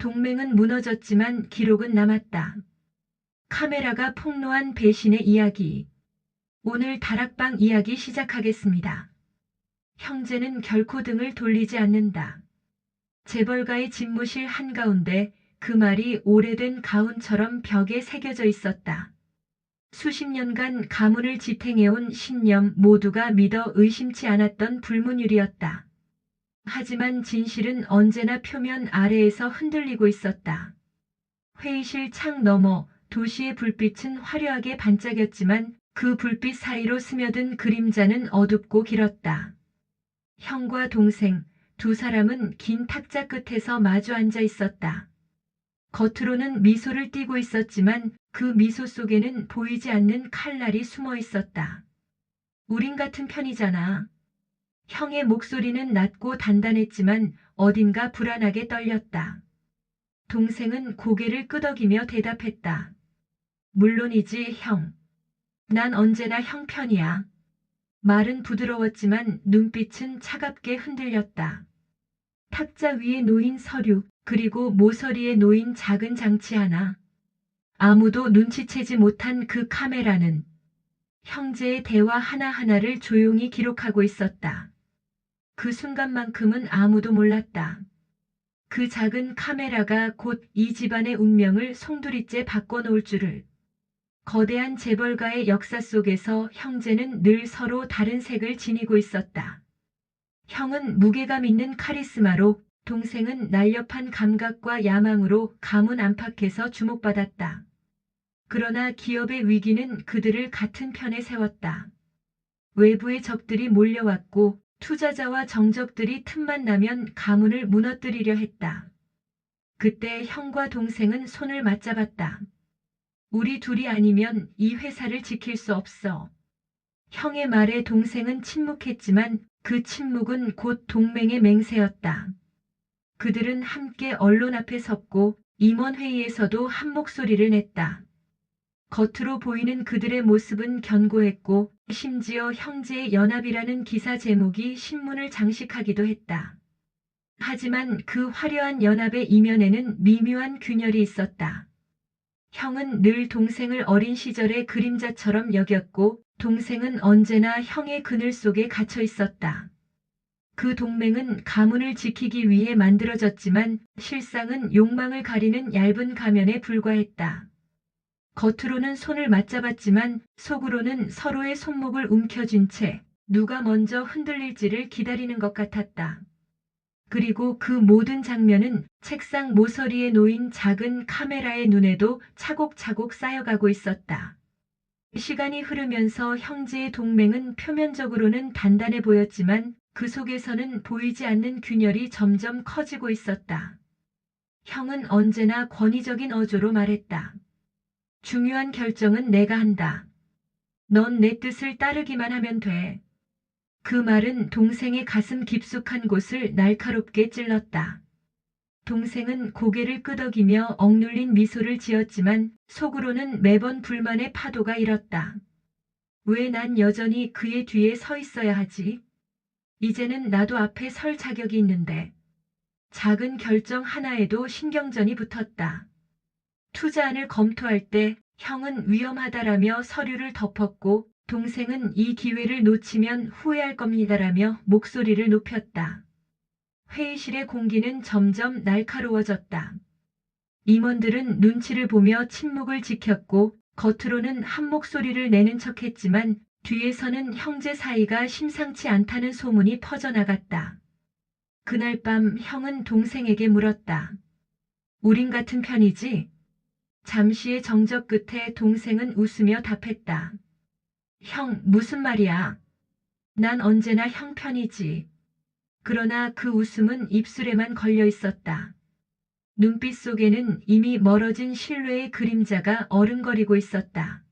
동맹은 무너졌지만 기록은 남았다. 카메라가 폭로한 배신의 이야기. 오늘 다락방 이야기 시작하겠습니다. 형제는 결코 등을 돌리지 않는다. 재벌가의 집무실 한가운데 그 말이 오래된 가운처럼 벽에 새겨져 있었다. 수십 년간 가문을 지탱해온 신념 모두가 믿어 의심치 않았던 불문율이었다. 하지만 진실은 언제나 표면 아래에서 흔들리고 있었다. 회의실 창 너머 도시의 불빛은 화려하게 반짝였지만 그 불빛 사이로 스며든 그림자는 어둡고 길었다. 형과 동생, 두 사람은 긴 탁자 끝에서 마주 앉아 있었다. 겉으로는 미소를 띠고 있었지만 그 미소 속에는 보이지 않는 칼날이 숨어 있었다. 우린 같은 편이잖아. 형의 목소리는 낮고 단단했지만 어딘가 불안하게 떨렸다. 동생은 고개를 끄덕이며 대답했다. 물론이지, 형. 난 언제나 형 편이야. 말은 부드러웠지만 눈빛은 차갑게 흔들렸다. 탁자 위에 놓인 서류, 그리고 모서리에 놓인 작은 장치 하나. 아무도 눈치채지 못한 그 카메라는 형제의 대화 하나하나를 조용히 기록하고 있었다. 그 순간만큼은 아무도 몰랐다. 그 작은 카메라가 곧 이 집안의 운명을 송두리째 바꿔놓을 줄을. 거대한 재벌가의 역사 속에서 형제는 늘 서로 다른 색을 지니고 있었다. 형은 무게감 있는 카리스마로, 동생은 날렵한 감각과 야망으로 가문 안팎에서 주목받았다. 그러나 기업의 위기는 그들을 같은 편에 세웠다. 외부의 적들이 몰려왔고 투자자와 정적들이 틈만 나면 가문을 무너뜨리려 했다. 그때 형과 동생은 손을 맞잡았다. 우리 둘이 아니면 이 회사를 지킬 수 없어. 형의 말에 동생은 침묵했지만 그 침묵은 곧 동맹의 맹세였다. 그들은 함께 언론 앞에 섰고 임원회의에서도 한 목소리를 냈다. 겉으로 보이는 그들의 모습은 견고했고 심지어 형제의 연합이라는 기사 제목이 신문을 장식하기도 했다. 하지만 그 화려한 연합의 이면에는 미묘한 균열이 있었다. 형은 늘 동생을 어린 시절의 그림자처럼 여겼고 동생은 언제나 형의 그늘 속에 갇혀 있었다. 그 동맹은 가문을 지키기 위해 만들어졌지만 실상은 욕망을 가리는 얇은 가면에 불과했다. 겉으로는 손을 맞잡았지만 속으로는 서로의 손목을 움켜쥔 채 누가 먼저 흔들릴지를 기다리는 것 같았다. 그리고 그 모든 장면은 책상 모서리에 놓인 작은 카메라의 눈에도 차곡차곡 쌓여가고 있었다. 시간이 흐르면서 형제의 동맹은 표면적으로는 단단해 보였지만 그 속에서는 보이지 않는 균열이 점점 커지고 있었다. 형은 언제나 권위적인 어조로 말했다. 중요한 결정은 내가 한다. 넌 내 뜻을 따르기만 하면 돼. 그 말은 동생의 가슴 깊숙한 곳을 날카롭게 찔렀다. 동생은 고개를 끄덕이며 억눌린 미소를 지었지만 속으로는 매번 불만의 파도가 일었다. 왜 난 여전히 그의 뒤에 서 있어야 하지? 이제는 나도 앞에 설 자격이 있는데. 작은 결정 하나에도 신경전이 붙었다. 투자안을 검토할 때 형은 위험하다라며 서류를 덮었고 동생은 이 기회를 놓치면 후회할 겁니다라며 목소리를 높였다. 회의실의 공기는 점점 날카로워졌다. 임원들은 눈치를 보며 침묵을 지켰고 겉으로는 한 목소리를 내는 척했지만 뒤에서는 형제 사이가 심상치 않다는 소문이 퍼져나갔다. 그날 밤 형은 동생에게 물었다. 우린 같은 편이지? 잠시의 정적 끝에 동생은 웃으며 답했다. 형, 무슨 말이야? 난 언제나 형 편이지. 그러나 그 웃음은 입술에만 걸려 있었다. 눈빛 속에는 이미 멀어진 신뢰의 그림자가 어른거리고 있었다.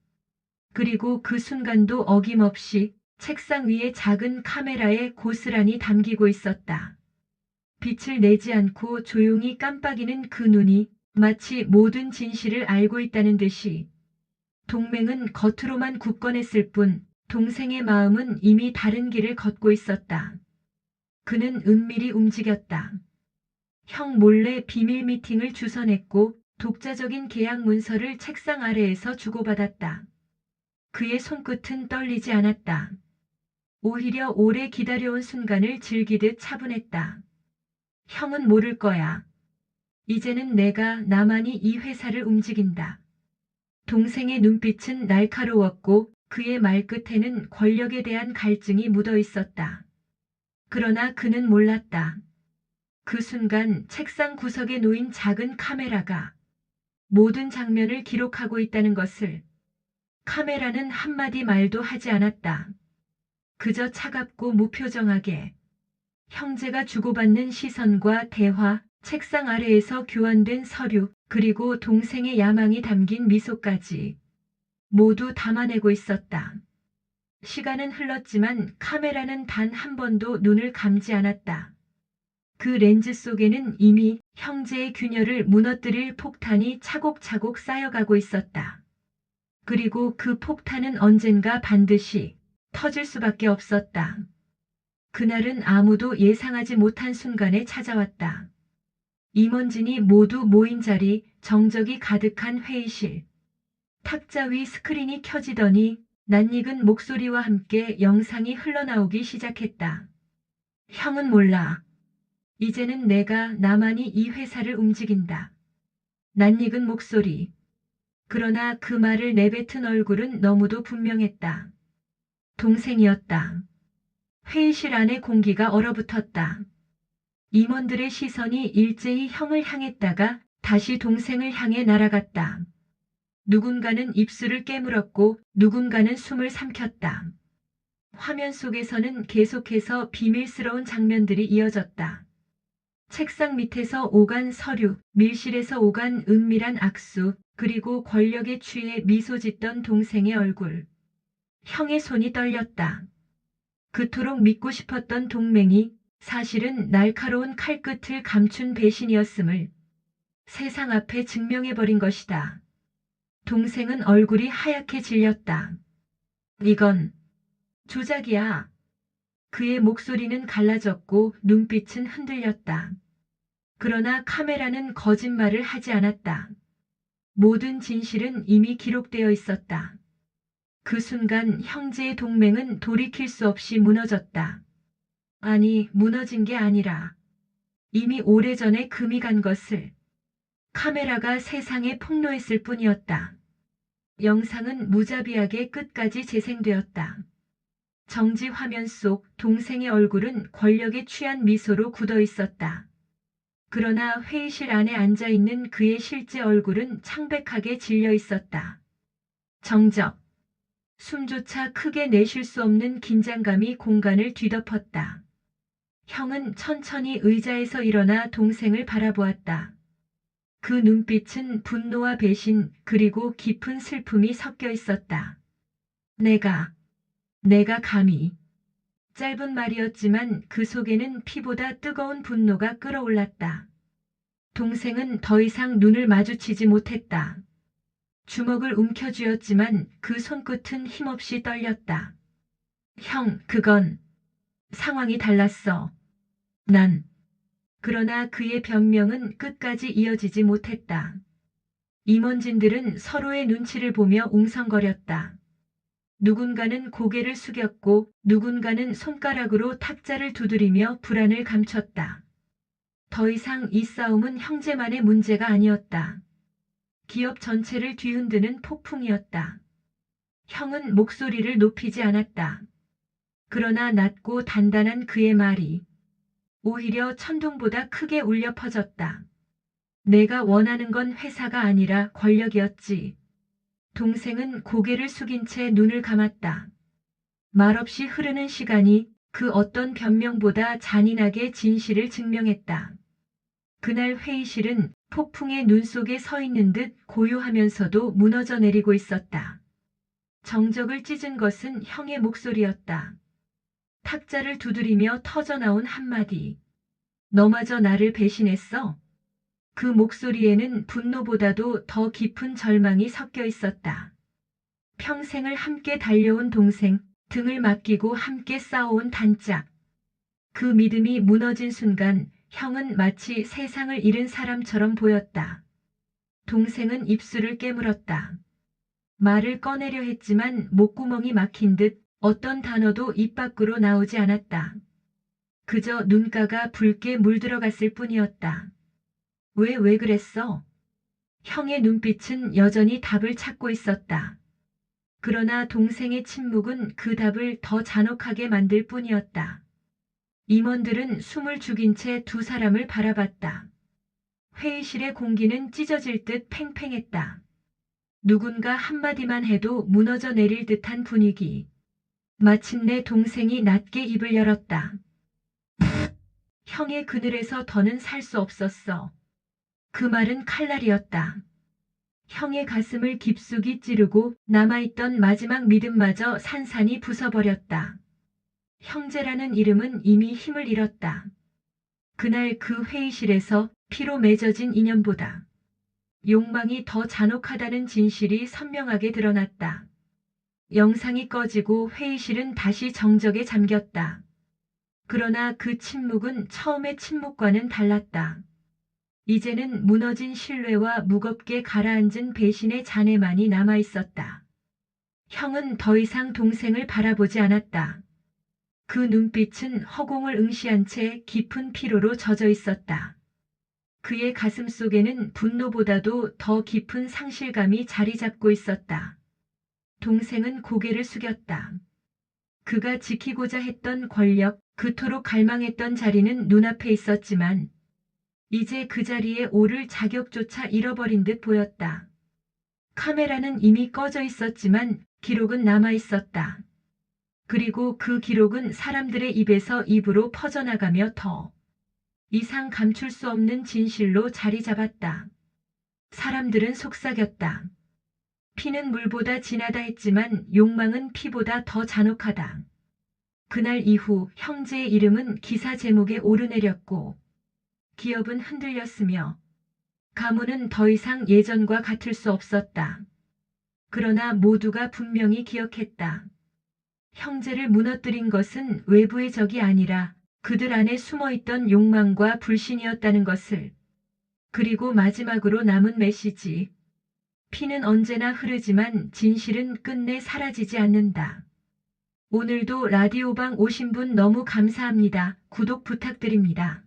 그리고 그 순간도 어김없이 책상 위의 작은 카메라에 고스란히 담기고 있었다. 빛을 내지 않고 조용히 깜빡이는 그 눈이 마치 모든 진실을 알고 있다는 듯이. 동맹은 겉으로만 굳건했을 뿐 동생의 마음은 이미 다른 길을 걷고 있었다. 그는 은밀히 움직였다. 형 몰래 비밀 미팅을 주선했고 독자적인 계약 문서를 책상 아래에서 주고받았다. 그의 손끝은 떨리지 않았다. 오히려 오래 기다려온 순간을 즐기듯 차분했다. 형은 모를 거야. 이제는 내가 나만이 이 회사를 움직인다. 동생의 눈빛은 날카로웠고 그의 말끝에는 권력에 대한 갈증이 묻어 있었다. 그러나 그는 몰랐다. 그 순간 책상 구석에 놓인 작은 카메라가 모든 장면을 기록하고 있다는 것을. 카메라는 한마디 말도 하지 않았다. 그저 차갑고 무표정하게 형제가 주고받는 시선과 대화, 책상 아래에서 교환된 서류, 그리고 동생의 야망이 담긴 미소까지 모두 담아내고 있었다. 시간은 흘렀지만 카메라는 단 한 번도 눈을 감지 않았다. 그 렌즈 속에는 이미 형제의 균열을 무너뜨릴 폭탄이 차곡차곡 쌓여가고 있었다. 그리고 그 폭탄은 언젠가 반드시 터질 수밖에 없었다. 그날은 아무도 예상하지 못한 순간에 찾아왔다. 임원진이 모두 모인 자리, 정적이 가득한 회의실. 탁자 위 스크린이 켜지더니 낯익은 목소리와 함께 영상이 흘러나오기 시작했다. 형은 몰라. 이제는 내가 나만이 이 회사를 움직인다. 낯익은 목소리. 그러나 그 말을 내뱉은 얼굴은 너무도 분명했다. 동생이었다. 회의실 안의 공기가 얼어붙었다. 임원들의 시선이 일제히 형을 향했다가 다시 동생을 향해 날아갔다. 누군가는 입술을 깨물었고 누군가는 숨을 삼켰다. 화면 속에서는 계속해서 비밀스러운 장면들이 이어졌다. 책상 밑에서 오간 서류, 밀실에서 오간 은밀한 악수, 그리고 권력에 취해 미소 짓던 동생의 얼굴. 형의 손이 떨렸다. 그토록 믿고 싶었던 동맹이 사실은 날카로운 칼끝을 감춘 배신이었음을 세상 앞에 증명해버린 것이다. 동생은 얼굴이 하얗게 질렸다. 이건 조작이야. 그의 목소리는 갈라졌고 눈빛은 흔들렸다. 그러나 카메라는 거짓말을 하지 않았다. 모든 진실은 이미 기록되어 있었다. 그 순간 형제의 동맹은 돌이킬 수 없이 무너졌다. 아니, 무너진 게 아니라 이미 오래전에 금이 간 것을 카메라가 세상에 폭로했을 뿐이었다. 영상은 무자비하게 끝까지 재생되었다. 정지 화면 속 동생의 얼굴은 권력에 취한 미소로 굳어 있었다. 그러나 회의실 안에 앉아 있는 그의 실제 얼굴은 창백하게 질려 있었다. 정적. 숨조차 크게 내쉴 수 없는 긴장감이 공간을 뒤덮었다. 형은 천천히 의자에서 일어나 동생을 바라보았다. 그 눈빛은 분노와 배신 그리고 깊은 슬픔이 섞여 있었다. 내가 감히. 짧은 말이었지만 그 속에는 피보다 뜨거운 분노가 끓어올랐다. 동생은 더 이상 눈을 마주치지 못했다. 주먹을 움켜쥐었지만 그 손끝은 힘없이 떨렸다. 형, 그건 상황이 달랐어. 난. 그러나 그의 변명은 끝까지 이어지지 못했다. 임원진들은 서로의 눈치를 보며 웅성거렸다. 누군가는 고개를 숙였고 누군가는 손가락으로 탁자를 두드리며 불안을 감췄다. 더 이상 이 싸움은 형제만의 문제가 아니었다. 기업 전체를 뒤흔드는 폭풍이었다. 형은 목소리를 높이지 않았다. 그러나 낮고 단단한 그의 말이 오히려 천둥보다 크게 울려 퍼졌다. 내가 원하는 건 회사가 아니라 권력이었지. 동생은 고개를 숙인 채 눈을 감았다. 말없이 흐르는 시간이 그 어떤 변명보다 잔인하게 진실을 증명했다. 그날 회의실은 폭풍의 눈 속에 서 있는 듯 고요하면서도 무너져 내리고 있었다. 정적을 찢은 것은 형의 목소리였다. 탁자를 두드리며 터져나온 한마디. 너마저 나를 배신했어? 그 목소리에는 분노보다도 더 깊은 절망이 섞여 있었다. 평생을 함께 달려온 동생, 등을 맡기고 함께 싸워온 단짝. 그 믿음이 무너진 순간 형은 마치 세상을 잃은 사람처럼 보였다. 동생은 입술을 깨물었다. 말을 꺼내려 했지만 목구멍이 막힌 듯 어떤 단어도 입 밖으로 나오지 않았다. 그저 눈가가 붉게 물들어갔을 뿐이었다. 왜 그랬어? 형의 눈빛은 여전히 답을 찾고 있었다. 그러나 동생의 침묵은 그 답을 더 잔혹하게 만들 뿐이었다. 임원들은 숨을 죽인 채 두 사람을 바라봤다. 회의실의 공기는 찢어질 듯 팽팽했다. 누군가 한마디만 해도 무너져 내릴 듯한 분위기. 마침내 동생이 낮게 입을 열었다. 형의 그늘에서 더는 살 수 없었어. 그 말은 칼날이었다. 형의 가슴을 깊숙이 찌르고 남아있던 마지막 믿음마저 산산이 부숴버렸다. 형제라는 이름은 이미 힘을 잃었다. 그날 그 회의실에서 피로 맺어진 인연보다 욕망이 더 잔혹하다는 진실이 선명하게 드러났다. 영상이 꺼지고 회의실은 다시 정적에 잠겼다. 그러나 그 침묵은 처음의 침묵과는 달랐다. 이제는 무너진 신뢰와 무겁게 가라앉은 배신의 잔해만이 남아있었다. 형은 더 이상 동생을 바라보지 않았다. 그 눈빛은 허공을 응시한 채 깊은 피로로 젖어 있었다. 그의 가슴 속에는 분노보다도 더 깊은 상실감이 자리 잡고 있었다. 동생은 고개를 숙였다. 그가 지키고자 했던 권력, 그토록 갈망했던 자리는 눈앞에 있었지만 이제 그 자리에 오를 자격조차 잃어버린 듯 보였다. 카메라는 이미 꺼져 있었지만 기록은 남아 있었다. 그리고 그 기록은 사람들의 입에서 입으로 퍼져나가며 더 이상 감출 수 없는 진실로 자리 잡았다. 사람들은 속삭였다. 피는 물보다 진하다 했지만 욕망은 피보다 더 잔혹하다. 그날 이후 형제의 이름은 기사 제목에 오르내렸고 기업은 흔들렸으며 가문은 더 이상 예전과 같을 수 없었다. 그러나 모두가 분명히 기억했다. 형제를 무너뜨린 것은 외부의 적이 아니라 그들 안에 숨어있던 욕망과 불신이었다는 것을. 그리고 마지막으로 남은 메시지. 피는 언제나 흐르지만 진실은 끝내 사라지지 않는다. 오늘도 라디오방 오신 분 너무 감사합니다. 구독 부탁드립니다.